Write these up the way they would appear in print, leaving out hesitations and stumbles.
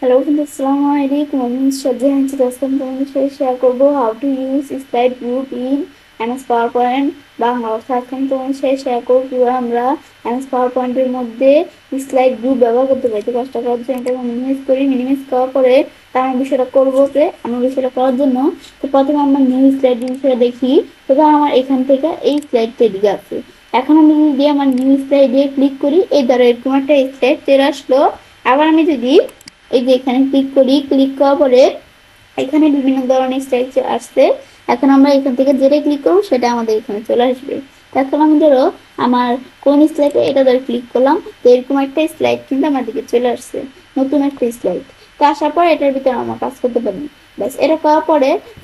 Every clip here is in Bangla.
হ্যালো বন্ধু, আসসালামু আলাইকুম। আমি শ্রদ্ধা হাঁচি দোস্তান তোমাদের সাথে শেয়ার করবো how to use slide group in MS power point Bangla. অর্থাৎ আমি তোমাদের সাথে শেয়ার করবো কীভাবে আমরা এমএস পাওয়ার পয়েন্টের মধ্যে স্লাইড গ্রুপ ব্যবহার করতে পারি। তো কাজটা করার জন্য এটাকে মিনিমাইজ করি। মিনিমাইজ করার পরে তার আমরা বিষয়টা করবো যে আমরা বিষয়টা করার জন্য তো প্রথমে আমরা নিউ স্লাইড বিষয়টা দেখি। তো আমার এখান থেকে এই স্লাইডটা দিকে আছে। এখন আমি যদি আমার নিউ স্লাইডে ক্লিক করি, এই ধরো এরকম একটা স্লাইড চলে আসলো। আবার আমি যদি এই যে এখানে ক্লিক করি, ক্লিক করার পরে এখানে বিভিন্ন ধরনের স্টাইল আসছে। এখন আমরা এখান থেকে যেটা ক্লিক করবো সেটা আমাদের এখানে চলে আসবে। এখন আমি ধরো আমার কোন স্লাইডে এটা ধরে ক্লিক করলাম, তো এরকম একটা স্লাইড কিন্তু আমার দিকে চলে আসছে, নতুন একটা স্লাইড। তো আসার পর এটার ভিতরে আমরা কাজ করতে পারি। ব্যাস, এটা করার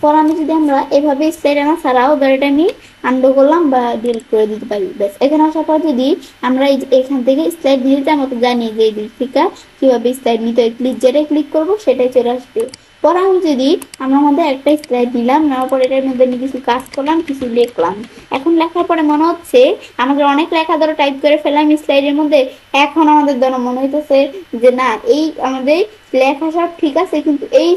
পরে আমি যদি আমরা এভাবে স্লাইড আনা ছাড়াও ধর এটা আমি আনডু করলাম বা ডিলিট করে দিতে পারি। ব্যাস, এখানে আসার পর যদি আমরা এখান থেকে স্লাইড দিতে আমরা তো জানি যে এই দিক থেকে কিভাবে স্লাইড নিতে হয়। যেটাই ক্লিক করবো সেটাই চলে আসবে। পরে আমি যদি আমার মধ্যে একটা স্লাইড নিলাম, নেওয়ার পরে এটার মধ্যে আমি কিছু কাজ করলাম, কিছু লিখলাম। এখন লেখার পরে মনে হচ্ছে আমাদের অনেক লেখা ধরো টাইপ করে ফেললাম স্লাইডের মধ্যে। এখন আমাদের ধরো মনে হইতেছে যে না, এই আমাদের লেখা সব ঠিক আছে, কিন্তু এই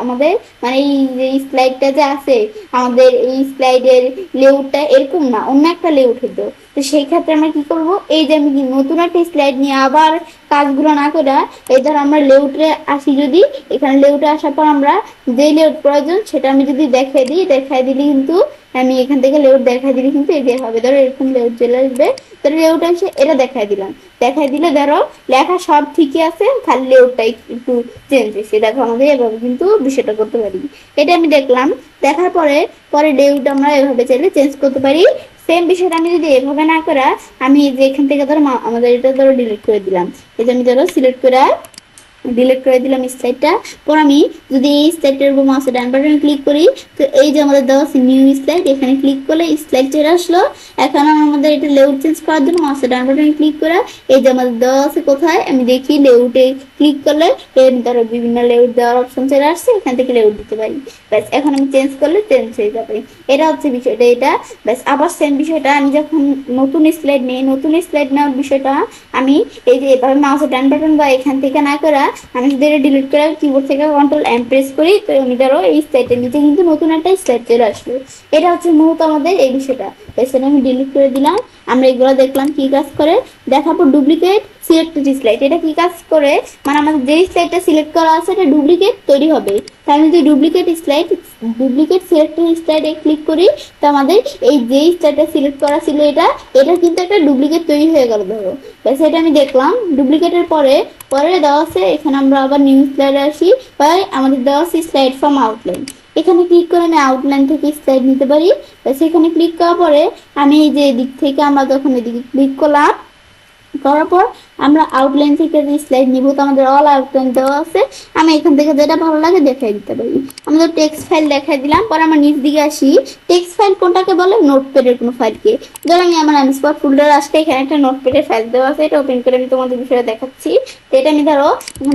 আমাদের মানে এই যে স্লাইডটা যে আছে, আমাদের এই স্লাইডের লেআউটটা এরকম না, অন্য একটা লেআউট হতো। তো সেই ক্ষেত্রে আমরা কি করব, এই যে আমি নতুন একটা স্লাইড নিয়ে আবার কাজগুলো না করে এই ধর আমরা লেআউটে আসি। যদি এখানে লেআউটে আসার পর আমরা যে লেআউট প্রয়োজন সেটা আমি যদি দেখাই দিই, দেখাই দিলে কিন্তু আমি এখান থেকে লেআউট দেখাই দিলে কিন্তু এই হবে ধরো এরকম লেআউট চলে আসবে। ধরো লেআউট এসে এটা দেখাই দিলাম, দেখাই দিলে ধরো লেখা সব ঠিকই আছে, খালি লেআউটটাই একটু চেঞ্জ হয়েছে। দেখো আমাদের এভাবে কিন্তু বিষয়টা করতে পারি। এটা আমি দেখলাম, দেখার পরে পরে লেআউট আমরা এভাবে চাইলে চেঞ্জ করতে পারি। সেম বিষয়টা আমি যদি এভাবে না করা, আমি যে এখান থেকে ধরো আমাদের এটা ধরো ডিলিট করে দিলাম। এই যে আমি ধরো সিলেক্ট করে ডিলিট করে দিলাম স্লাইডটা। পর আমি যদি এই স্লাইডটার উপর মাউসের ডান বাটনে ক্লিক করি, তো এই যে আমাদের দেওয়া আছে নিউ স্লাইড, এখানে ক্লিক করলে স্লাইড চলে আসলো। এখন আমাদের এটা লেআউট চেঞ্জ করার জন্য মাউসের ডান বাটনে ক্লিক করে এই যে আমাদের দেওয়া আছে কোথায় আমি দেখি লেআউটে ক্লিক করলে এর ধরো বিভিন্ন লেআউট দেওয়ার অপশন চলে আসছে, এখান থেকে লেআউট দিতে পারি। ব্যাস, এখন আমি চেঞ্জ করলে চেঞ্জ হয়ে যাবে। এটা হচ্ছে বিষয়টা এটা। ব্যাস, আবার সেম বিষয়টা আমি যখন নতুন স্লাইড নিই, নতুন স্লাইড নেওয়ার বিষয়টা আমি এই যে এভাবে মাউসের ডান বাটন বা এখান থেকে না করা আমি যদি এটা ডিলিট করে কিবোর্ড থেকে কন্ট্রোল এম প্রেস করি, তো আমি ধরো এই স্লাইডের নিচে কিন্তু নতুন একটা স্লাইড চলে আসবে। এটা হচ্ছে মূলত আমাদের এই বিষয়টা। এখানে আমি ডিলিট করে দিলাম। আমরা এগুলো দেখলাম কি কাজ করে। দেখার পর ডুপ্লিকেট সিলেক্টেড স্লাইড, এটা কি কাজ করে, মানে আমাদের যেই স্লাইডটা সিলেক্ট করা আছে এটা ডুপ্লিকেট তৈরি হবে। তাই আমি যদি ডুপ্লিকেট সিলেক্টেড স্লাইডে ক্লিক করি, তো আমাদের এই যেই স্লাইডটা সিলেক্ট করা ছিল এটা কিন্তু একটা ডুপ্লিকেট তৈরি হয়ে গেল ধরো। ব্যাস, এটা আমি দেখলাম। ডুপ্লিকেটের পরে পরে দেওয়া আছে, এখানে আমরা আবার নিউ স্লাইডে আসি, বা আমাদের দেওয়া আছে স্লাইড ফ্রম আউটলাইন। এখানে ক্লিক করে আমি আউটলাইন থেকে স্লাইড নিতে পারি। সেখানে ক্লিক করার পরে আমি এই যে দিক থেকে আমরা যখন এদিকে ক্লিক করলাম, করার পর আমরা আউটলাইন থেকে যে স্লাইড নিব, তো আমাদের অল আউটলাইন দেওয়া আছে। আমি এখান থেকে যেটা ভালো লাগে দেখাই দিতে পারি। আমাদের টেক্সট ফাইল দেখাই দিলাম। পরে আমার নিচ দিকে আসি, টেক্সট ফাইল কোনটাকে বলে, নোটপ্যাডের কোনো ফাইলকে। ধর আমি আমার এমস্পট ফোল্ডার আসতে এখানে একটা নোটপ্যাডের ফাইল দেওয়া আছে, এটা ওপেন করে আমি তোমাদের বিষয়ে দেখাচ্ছি। তো এটা আমি ধরো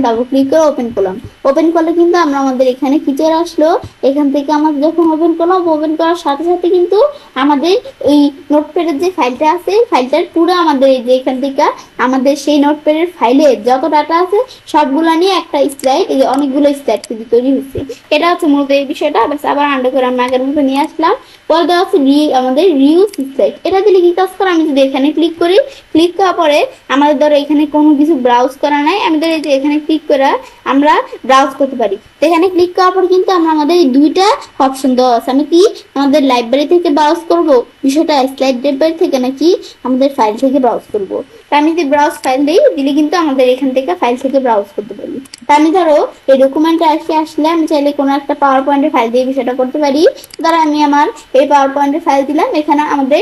ডাবল ক্লিক করে ওপেন করলাম। ওপেন করলে কিন্তু আমরা আমাদের এখানে কি চলে আসলো, এখান থেকে আমাদের যখন ওপেন করলাম, ওপেন করার সাথে সাথে কিন্তু আমাদের এই নোটপ্যাডের যে ফাইলটা আছে, ফাইলটার পুরো আমাদের এই যে এখান থেকে আমাদের সেই নোটপ্যাডের ফাইলে যত ডাটা আছে সবগুলো নিয়ে একটা স্লাইড, এই অনেকগুলো স্লাইড কিন্তু তৈরি হচ্ছে। এটা হচ্ছে মূলত এই বিষয়টা। ব্যাস, আবার আন্ডার করে আমরা আগের মতো নিয়ে আসলাম। পরে দেওয়া হচ্ছে আমাদের রিউজ স্লাইড। এটা দিলে কি কাজ করে, আমি যদি এখানে ক্লিক করি, ক্লিক করার পরে আমাদের ধরো এখানে কোনো কিছু ব্রাউজ করা নাই, আমি ধরো এই যে এখানে ক্লিক করে আমরা ব্রাউজ করতে পারি। তো এখানে ক্লিক করার পর কিন্তু আমরা আমাদের এই দুইটা অপশন দেওয়া আছে। আমি কি আমাদের লাইব্রেরি থেকে ব্রাউজ করব বিষয়টা, স্লাইড লাইব্রেরি থেকে, নাকি আমাদের ফাইল থেকে ব্রাউজ করব। আমি যদি ব্রাউজ ফাইল দিই, দিলে কিন্তু আমাদের এখান থেকে ফাইল থেকে ব্রাউজ করতে পারি। তা আমি ধরো এই ডকুমেন্টে আসলে আমি চাইলে কোনো একটা পাওয়ার পয়েন্টের ফাইল দিয়ে বিষয়টা করতে পারি। ধরো আমি আমার এই পাওয়ার পয়েন্টের ফাইল দিলাম, এখানে আমাদের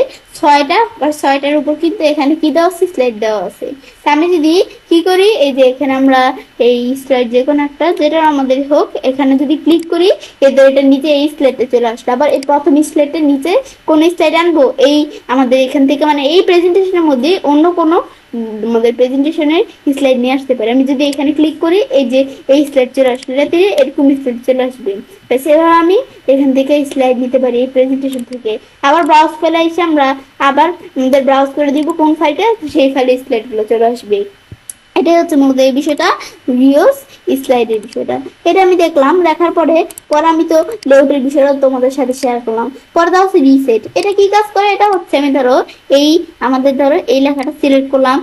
ছয়টার উপর কিন্তু এখানে কি দেওয়া আছে, স্লাইড দেওয়া আছে। তা আমি যদি কি করি, এই যে এখানে আমরা এই স্লাইড যে কোনো একটা যেটা আমাদের হোক, এখানে যদি ক্লিক করি, এটার নিচে এই স্লাইডটা চলে আসলো। আবার এই প্রথম স্লাইডের নিচে কোন স্লাইড আনবো, এই আমাদের এখান থেকে মানে এই প্রেজেন্টেশনের মধ্যে অন্য কোনো আমাদের প্রেজেন্টেশনের স্লাইড নিয়ে আসতে পারে। আমি যদি এখানে ক্লিক করি, এই যে এই স্লাইড চলে আসবে, এটাতে এরকম স্লাইড চলে আসবে। সেভাবে আমি এখান থেকে স্লাইড নিতে পারি এই প্রেজেন্টেশন থেকে। আবার ব্রাউজ ফাইলে এসে আমরা আবার আমাদের ব্রাউজ করে দিব কোন ফাইলটা, সেই ফাইলে স্লাইডগুলো চলে আসবে। এটাই হচ্ছে মূলত এই বিষয়টা, রিউজ স্লাইডের বিষয়টা। এটা আমি দেখলাম, দেখার পরে আমি তো লেআউটের বিষয়টা তোমাদের সাথে শেয়ার করলাম। পরে দেওয়া হচ্ছে রিসেট। এটা কি কাজ করে? এটা হচ্ছে আমি ধরো এই আমাদের ধরো এই লেখাটা সিলেক্ট করলাম,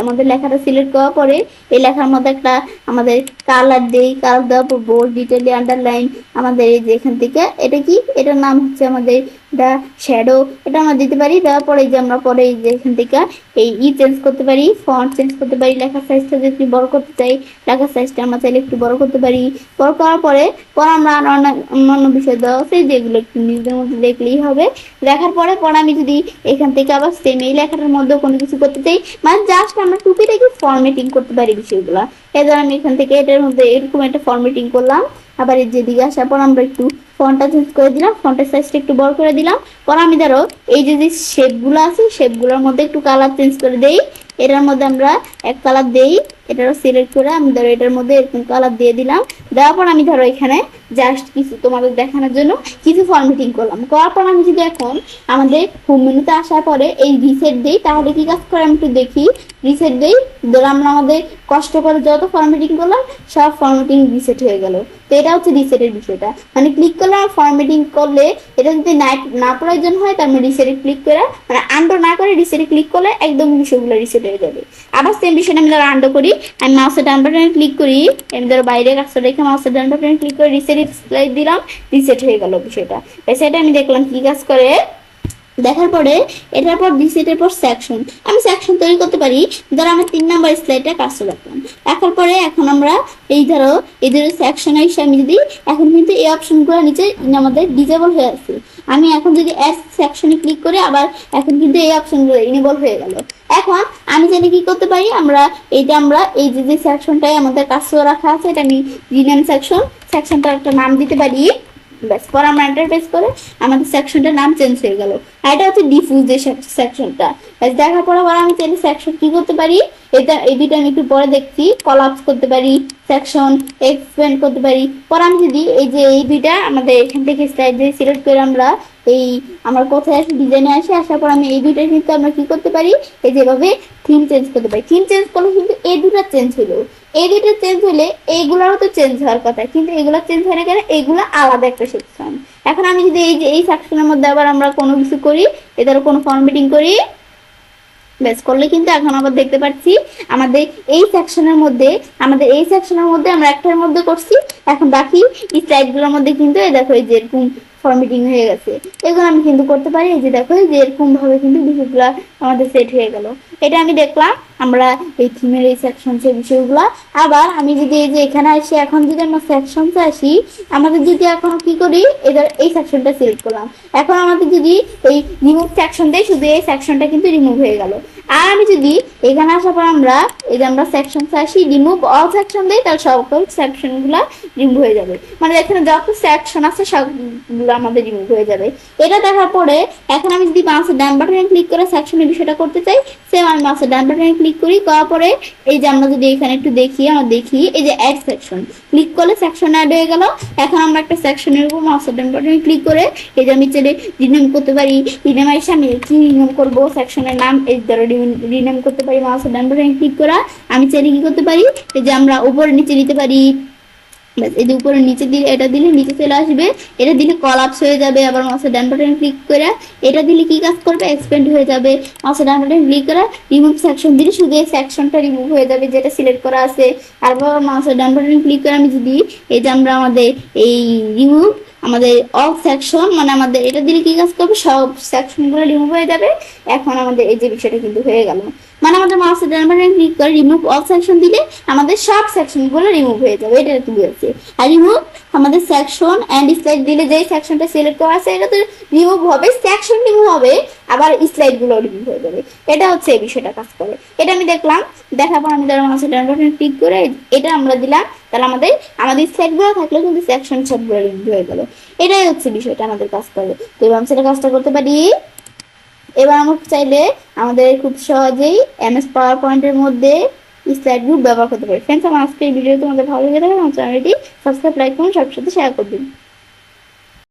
আমাদের লেখাটা সিলেক্ট করার পরে এই লেখার মধ্যে একটা আমাদের কালার দেই, কালার দেওয়ার পর বোল্ড, ডিটেইল, আন্ডারলাইন আমাদের এই যে এখান থেকে এটা কি, এটার নাম হচ্ছে আমাদের দা শ্যাডো, এটা আমরা দিতে পারি। দেওয়ার পরে যে আমরা পরে এই যে এখান থেকে এই চেঞ্জ করতে পারি, ফন্ট চেঞ্জ করতে পারি, লেখার সাইজটা যদি বড় করতে চাই লেখার সাইজটা আমরা চাইলে একটু বড় করতে পারি। বড় করার পরে আমরা অন্যান্য বিষয় দেওয়া আছে যেগুলো একটু নিজেদের মধ্যে দেখলেই হবে। লেখার পরে আমি যদি এখান থেকে আবার সেম এই লেখাটার মধ্যে কোনো কিছু করতে চাই, মানে জাস্ট আমরা টুকিটাকি ফরম্যাটিং করতে পারি বিষয়গুলো। এবার আমি এখান থেকে এটার মধ্যে এরকম একটা ফরম্যাটিং করলাম। আবার এই যেদিকে আসার পর আমরা একটু ফন্টটা চেঞ্জ করে দিলাম, ফন্টের সাইজটা একটু বড় করে দিলাম। পরে আমি ধরো এই যে শেপগুলো আছে শেপগুলোর মধ্যে একটু কালার চেঞ্জ করে দেই। এটার মধ্যে আমরা এক কালার দেই, এটারও সিলেক্ট করে আমি ধরো এটার মধ্যে এরকম কালার দিয়ে দিলাম। দেওয়ার পর আমি ধরো এখানে জাস্ট কিছু তোমাদের দেখানোর জন্য কিছু ফরম্যাটিং করলাম। করার পর আমি যদি এখন আমাদের হোম মেনুতে আসার পরে এই রিসেট দেই, তাহলে কি কাজ করে আমি একটু দেখি। রিসেট দেই, ধরো আমরা আমাদের কষ্ট করে যত ফরম্যাটিং করলাম সব ফরম্যাটিং রিসেট হয়ে গেল। তো এটা হচ্ছে রিসেটের বিষয়টা, মানে ক্লিক করলে আর ফরম্যাটিং করলে এটা যদি না প্রয়োজন হয় তার মানে রিসেটে ক্লিক করে, মানে আন্ডো না করে রিসেটে ক্লিক করলে একদম বিষয়গুলো রিসেট হয়ে যাবে। আবার সেম বিষয়টা আমি ধরো আন্ডো করি, আমি মাউসের ডান বাটনে ক্লিক করি, আমি ধরো বাইরে কাজটা রেখে মাউসের ডান বাটনে ক্লিক করে রিসেট স্লাইড দিলাম, রিসেট হয়ে গেল বিষয়টা। সেটা আমি দেখলাম কি কাজ করে। দেখার পরে এটার পর রিসেটের পর সেকশন, আমি সেকশন তৈরি করতে পারি। ধরো আমি 3 নাম্বার স্লাইডটা কাজটা রাখলাম, রাখার পরে এখন আমরা এই ধরো সেকশন এসে আমি যদি এখন কিন্তু এই অপশনগুলো নিচে আমাদের ডিজেবল হয়ে আছে, আমি এখন যদি অ্যাড সেকশনে ক্লিক করে আবার এখন কিন্তু এই অপশনগুলো ইনেবল হয়ে গেল। এখন আমি জানি কি করতে পারি, আমরা এই যে সেকশনটাই আমাদের কাজটা রাখা আছে এটা আমি রিনেম সেকশনটার একটা নাম দিতে পারি। ব্যাস, পর আমরা এন্টার প্রেস করে আমাদের সেকশনটার নাম চেঞ্জ হয়ে গেল। আর এটা হচ্ছে ডিফিউজ যে সেকশনটা। ব্যাস, দেখার পর আবার আমি চাইলে সেকশন কি করতে পারি, এই দুটো আমি একটু পরে দেখছি, কলাপস করতে পারি, সেকশন এক্সপেন্ড করতে পারি। পর আমি যদি এই যে এই দুইটা আমাদের এখান থেকে স্লাইড দিয়ে সিলেক্ট করে আমরা কোথায় আসি, ডিজাইনে আসার পর আমি এই দুইটা কিন্তু আমরা কি করতে পারি, এই যেভাবে থিম চেঞ্জ করতে পারি। থিম চেঞ্জ করলে কিন্তু এই দুটো চেঞ্জ হলো, এই দুটো চেঞ্জ হলে এইগুলোরও তো চেঞ্জ হওয়ার কথা, কিন্তু এগুলো চেঞ্জ হয় না কেন, এইগুলো আলাদা একটা সেকশন। এখন আমি যদি এই সেকশনের মধ্যে আবার আমরা কোনো কিছু করি, এদের কোনো ফরম্যাটিং করি, ব্যাস করলে কিন্তু এখন আবার দেখতে পাচ্ছি আমাদের এই সেকশনের মধ্যে আমরা একটার মধ্যে করছি, এখন বাকি স্লাইডগুলোর মধ্যে কিন্তু এই দেখো এই যে এরকম ফরম্যাটিং হয়ে গেছে। এগুলো আমি কিন্তু করতে পারি, এই যে দেখো এই যে এরকম ভাবে কিন্তু বিষয়গুলো আমাদের সেট হয়ে গেল। এটা আমি দেখলাম আমরা এই থিমের এই সেকশনস এর বিষয়গুলো। আবার আমি যদি এই যে এখানে আসি, এখন যদি আমরা সেকশনসে আসি, আমাদের যদি এখন কি করি, এদের এই সেকশনটা সিলেক্ট করলাম, এখন আমাদের যদি এই রিমুভ সেকশন দেই, শুধু এই সেকশনটা কিন্তু রিমুভ হয়ে গেল। আর আমি যদি এখানে আসার পর আমরা এই যে আমরা সেকশনসে আসি, রিমুভ অল সেকশন দেই, তাহলে সকল সেকশনগুলো রিমুভ হয়ে যাবে, মানে এখানে যত সেকশন আছে সবগুলো আমাদের রিমুভ হয়ে যাবে। এটা দেখার পরে এখন আমি যদি মাউসের ডান বাটনে ক্লিক করে সেকশনের বিষয়টা করতে চাই, সেম আমি মাউসের ডান বাটনে ক্লিক করি, করার পরে এই যে আমরা যদি এখানে একটু দেখি, আমরা দেখি এই যে অ্যাড সেকশন, ক্লিক করলে সেকশন অ্যাড হয়ে গেল। এখন আমরা একটা সেকশনের উপর মাউসের ডান বাটনে ক্লিক করে এই যে আমি চাইলে রিনেম করতে পারি, রিনেম এসে আমি কি রিনেম করবো, সেকশনের নাম এই ধরো রিনেম করতে পারি। মাউসের ডান বাটনে ক্লিক করা আমি চাইলে কি করতে পারি, এই যে আমরা উপরে নিচে নিতে পারি, এই যে উপরে নিচে দিলে এটা দিলে নিচে চলে আসবে, এটা দিলে কলাপস হয়ে যাবে। আবার মাউসের ডান বাটনে ক্লিক করে এটা দিলে কি কাজ করবে, এক্সপেন্ড হয়ে যাবে। মাউসের ডান বাটনে ক্লিক করে রিমুভ সেকশন দিলে শুধু এই সেকশনটা রিমুভ হয়ে যাবে যেটা সিলেক্ট করা আছে। আর মাউসের ডান বাটনে ক্লিক করে আমি যদি এই যে আমরা আমাদের এই রিমুভ আমাদের অল সেকশন, মানে আমাদের এটা দিলে কি কাজ করবে, সব সেকশনগুলো রিমুভ হয়ে যাবে। এখন আমাদের এই যে বিষয়টা কিন্তু হয়ে গেল, মানে আমাদের মাউসের ডান বাটনে ক্লিক করে রিমুভ অল সেকশন দিলে আমাদের সব সেকশনগুলো রিমুভ হয়ে যাবে। এটা কি বলছে, আর রিমুভ আমাদের সেকশন এন্ড স্লাইড দিলে যে সেকশনটা সিলেক্ট করা আছে এটা তো রিমুভ হবে, সেকশন রিমুভ হবে, আবার স্লাইডগুলো রিমুভ হয়ে যাবে। এটা হচ্ছে এই বিষয়টা কাজ করে। এটা আমি দেখলাম, দেখার পর আমি ধরো মাউসের ডান বাটনে ক্লিক করে এটা আমরা দিলাম, তাহলে আমাদের স্লাইডগুলো থাকলে কিন্তু সেকশন সবগুলো রিমুভ হয়ে গেল। এটাই হচ্ছে বিষয়টা আমাদের কাজ করে। তো এবার আমি সেটা কাজটা করতে পারি। এবার আমরা চাইলে আমাদের খুব সহজেই এমএস পাওয়ার পয়েন্টের মধ্যে স্লাইড গ্রুপ ব্যবহার করতে পারি। ফ্রেন্ডস, আমার আজকের ভিডিও তোমাদের ভালো লেগে থাকে আমার চ্যানেলটি সাবস্ক্রাইব, লাইক করুন, সবার সাথে শেয়ার করবেন।